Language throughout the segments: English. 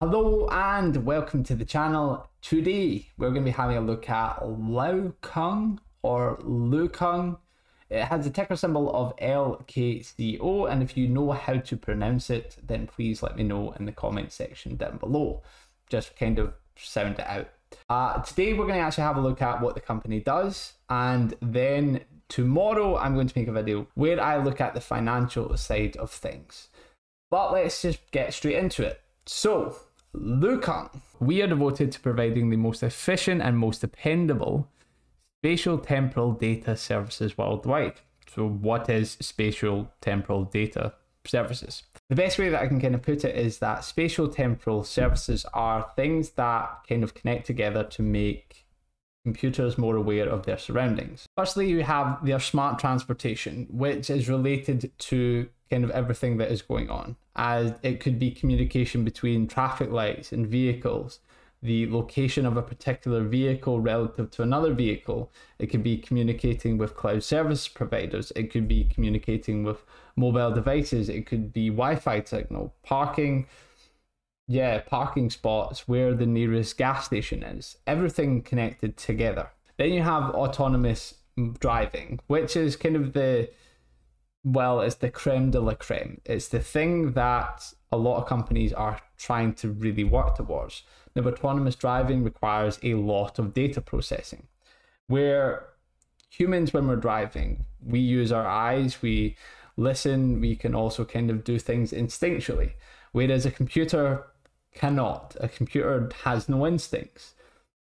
Hello and welcome to the channel. Today we're going to be having a look at Luokung or Luokung. It has a ticker symbol of LKCO, and if you know how to pronounce it, then please let me know in the comment section down below. Just kind of sound it out. Today we're going to actually have a look at what the company does, and then tomorrow I'm going to make a video where I look at the financial side of things. But let's just get straight into it. So, Luokung. We are devoted to providing the most efficient and most dependable spatial temporal data services worldwide. So what is spatial temporal data services? The best way that I can kind of put it is that spatial temporal services are things that kind of connect together to make computers more aware of their surroundings. Firstly, you have their smart transportation, which is related to kind of everything that is going on, as it could be communication between traffic lights and vehicles, the location of a particular vehicle relative to another vehicle. It could be communicating with cloud service providers. It could be communicating with mobile devices. It could be Wi-Fi signal, parking spots, where the nearest gas station is, everything connected together. Then you have autonomous driving, which is kind of it's the creme de la creme. It's the thing that a lot of companies are trying to really work towards. Now, autonomous driving requires a lot of data processing. Where humans, when we're driving, we use our eyes, we listen, we can also kind of do things instinctually, whereas a computer cannot. A computer has no instincts.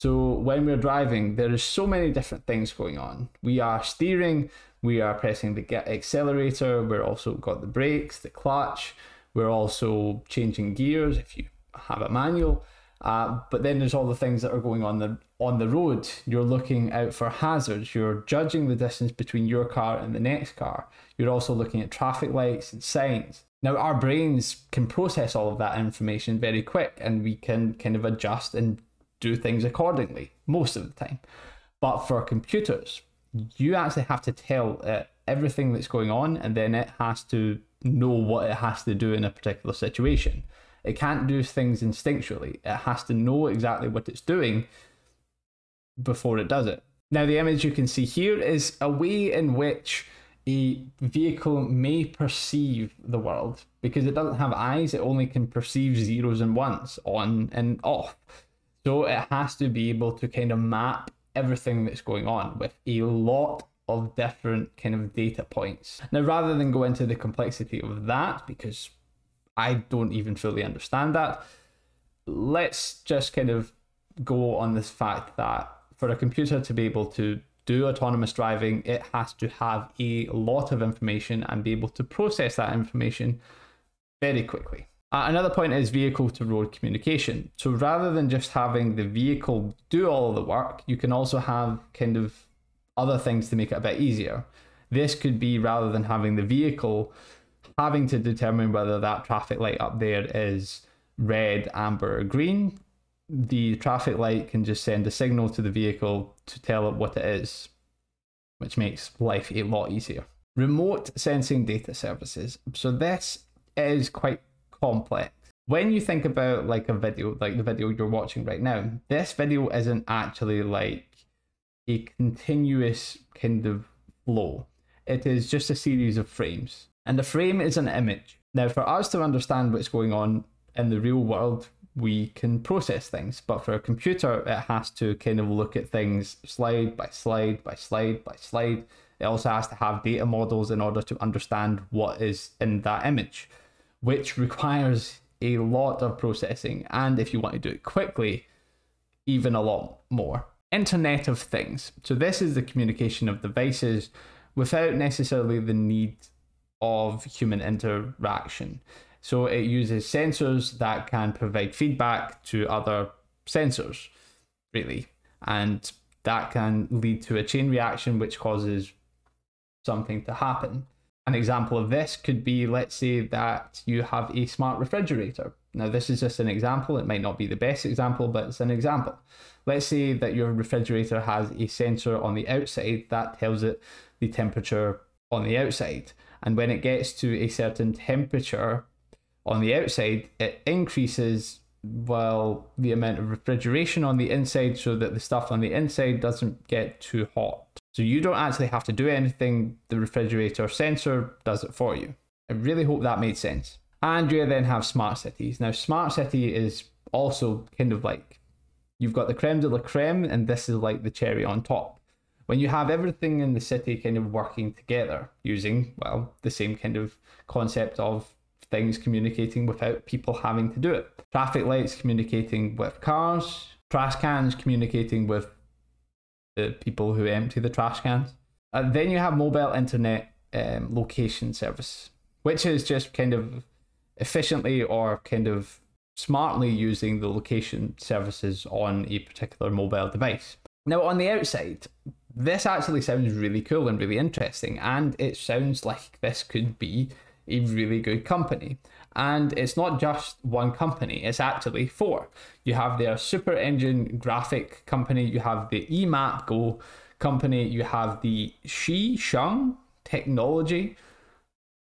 So when we're driving, there is so many different things going on. We are steering, we are pressing the accelerator, we're also got the brakes, the clutch, we're also changing gears if you have a manual. But then there's all the things that are going on the road. You're looking out for hazards, you're judging the distance between your car and the next car. You're also looking at traffic lights and signs. Now, our brains can process all of that information very quick, and we can kind of adjust and do things accordingly most of the time. But for computers, you actually have to tell it everything that's going on, and then it has to know what it has to do in a particular situation. It can't do things instinctually. It has to know exactly what it's doing before it does it. Now, the image you can see here is a way in which a vehicle may perceive the world. Because it doesn't have eyes, it only can perceive zeros and ones, on and off. So it has to be able to kind of map everything that's going on with a lot of different kind of data points. Now, rather than go into the complexity of that, because I don't even fully understand that, let's just kind of go on this fact that for a computer to be able to do autonomous driving, it has to have a lot of information and be able to process that information very quickly. Another point is vehicle to road communication. So rather than just having the vehicle do all of the work, you can also have kind of other things to make it a bit easier. This could be, rather than having the vehicle having to determine whether that traffic light up there is red, amber, or green, the traffic light can just send a signal to the vehicle to tell it what it is, which makes life a lot easier. Remote sensing data services. So this is quite complex. When you think about like a video, like the video you're watching right now, this video isn't actually like a continuous kind of flow. It is just a series of frames, and the frame is an image. Now, for us to understand what's going on in the real world, we can process things, but for a computer, it has to kind of look at things slide by slide by slide by slide. It also has to have data models in order to understand what is in that image, which requires a lot of processing, and if you want to do it quickly, even a lot more. Internet of Things. So this is the communication of devices without necessarily the need of human interaction. So it uses sensors that can provide feedback to other sensors, really, and that can lead to a chain reaction which causes something to happen. An example of this could be, let's say that you have a smart refrigerator. Now, this is just an example. It might not be the best example, but it's an example. Let's say that your refrigerator has a sensor on the outside that tells it the temperature on the outside. And when it gets to a certain temperature on the outside, it increases well, the amount of refrigeration on the inside so that the stuff on the inside doesn't get too hot. So you don't actually have to do anything, the refrigerator sensor does it for you. I really hope that made sense. And you then have smart cities. Now, smart city is also kind of like, you've got the creme de la creme, and this is like the cherry on top. When you have everything in the city kind of working together using, well, the same kind of concept of things communicating without people having to do it. Traffic lights communicating with cars, trash cans communicating with the people who empty the trash cans. Then you have mobile internet location service, which is just kind of efficiently or kind of smartly using the location services on a particular mobile device. Now, on the outside, this actually sounds really cool and really interesting, and it sounds like this could be a really good company. And it's not just one company, it's actually four. You have their Super Engine graphic company, you have the eMap Go company, you have the Luokung Technology.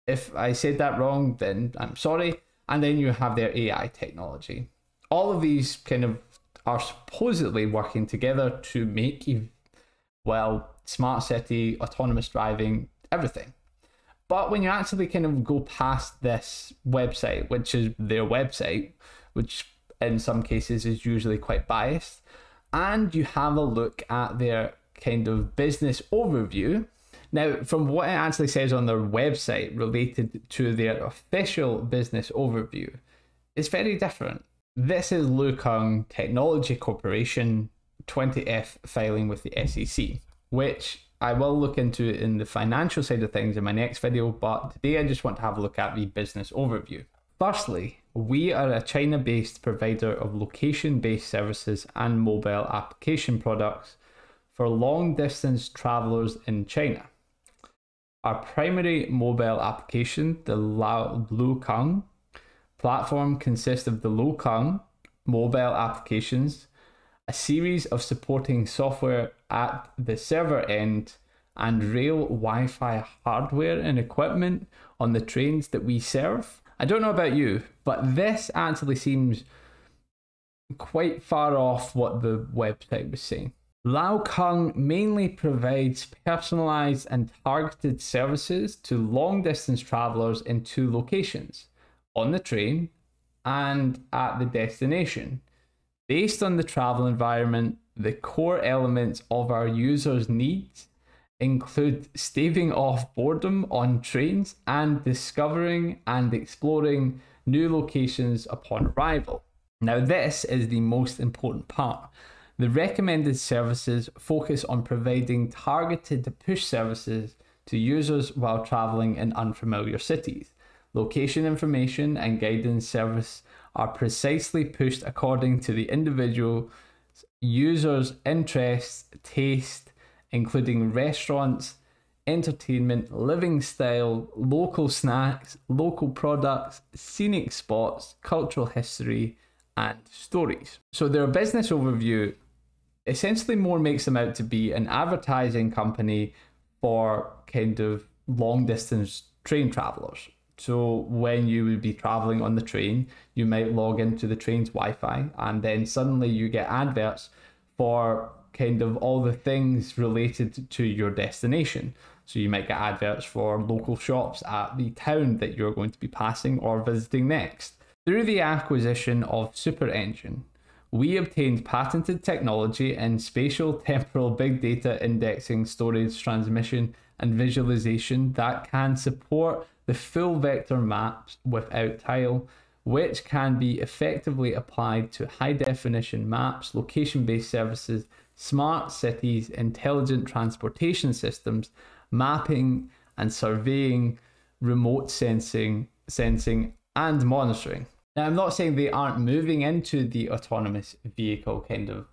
If I said that wrong, then I'm sorry. And then you have their AI technology. All of these kind of are supposedly working together to make, well, smart city, autonomous driving, everything. But when you actually kind of go past this website, which is their website, which in some cases is usually quite biased, and you have a look at their kind of business overview. Now, from what it actually says on their website related to their official business overview, it's very different. This is Luokung Technology Corporation 20F filing with the SEC, which I will look into in the financial side of things in my next video, but today I just want to have a look at the business overview. Firstly, we are a China-based provider of location-based services and mobile application products for long-distance travelers in China. Our primary mobile application, the Luokung platform, consists of the Luokung mobile applications, a series of supporting software at the server end, and rail Wi-Fi hardware and equipment on the trains that we serve. I don't know about you, but this actually seems quite far off what the website was saying. Luokung mainly provides personalized and targeted services to long-distance travelers in two locations, on the train and at the destination. Based on the travel environment, the core elements of our users' needs include staving off boredom on trains and discovering and exploring new locations upon arrival. Now, this is the most important part. The recommended services focus on providing targeted push services to users while traveling in unfamiliar cities. Location information and guidance service are precisely pushed according to the individual user's interests, taste, including restaurants, entertainment, living style, local snacks, local products, scenic spots, cultural history, and stories. So their business overview essentially more makes them out to be an advertising company for kind of long distance train travelers. So when you would be traveling on the train, you might log into the train's Wi-Fi, and then suddenly you get adverts for kind of all the things related to your destination. So you might get adverts for local shops at the town that you're going to be passing or visiting next. Through the acquisition of Super Engine, we obtained patented technology in spatial temporal big data indexing, storage, transmission, and visualization that can support the full vector maps without tile, which can be effectively applied to high definition maps, location-based services, smart cities, intelligent transportation systems, mapping and surveying, remote sensing, and monitoring. Now, I'm not saying they aren't moving into the autonomous vehicle kind of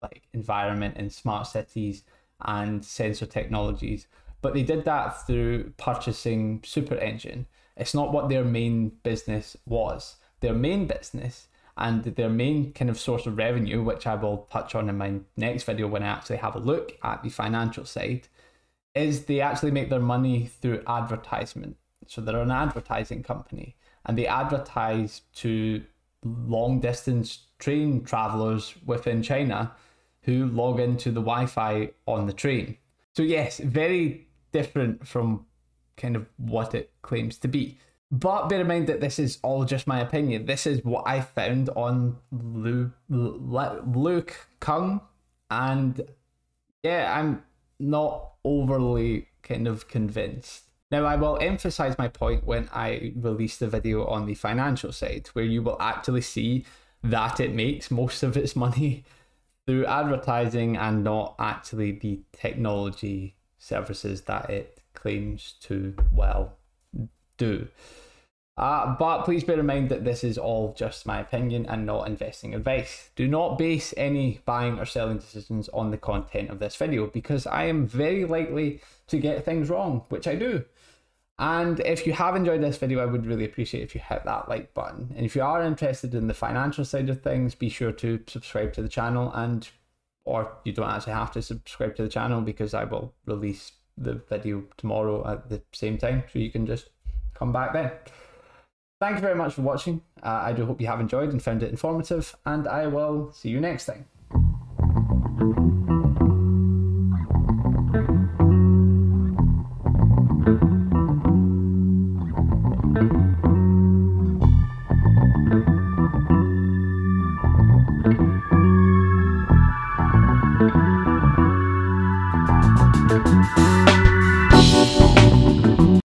like environment in smart cities and sensor technologies, but they did that through purchasing Super Engine. It's not what their main business was. Their main business and their main kind of source of revenue, which I will touch on in my next video when I actually have a look at the financial side, is they actually make their money through advertisement. So they're an advertising company, and they advertise to long distance train travelers within China who log into the Wi-Fi on the train. So yes, very different from kind of what it claims to be. But bear in mind that this is all just my opinion. This is what I found on Luokung, and yeah, I'm not overly kind of convinced. Now, I will emphasize my point when I release the video on the financial side, where you will actually see that it makes most of its money through advertising and not actually the technology services that it claims to, well, do. But please bear in mind that this is all just my opinion and not investing advice. Do not base any buying or selling decisions on the content of this video, because I am very likely to get things wrong, which I do. And if you have enjoyed this video, I would really appreciate if you hit that like button. And if you are interested in the financial side of things, be sure to subscribe to the channel, or you don't actually have to subscribe to the channel, because I will release the video tomorrow at the same time, so you can just come back then. Thank you very much for watching. I do hope you have enjoyed and found it informative, and I will see you next time.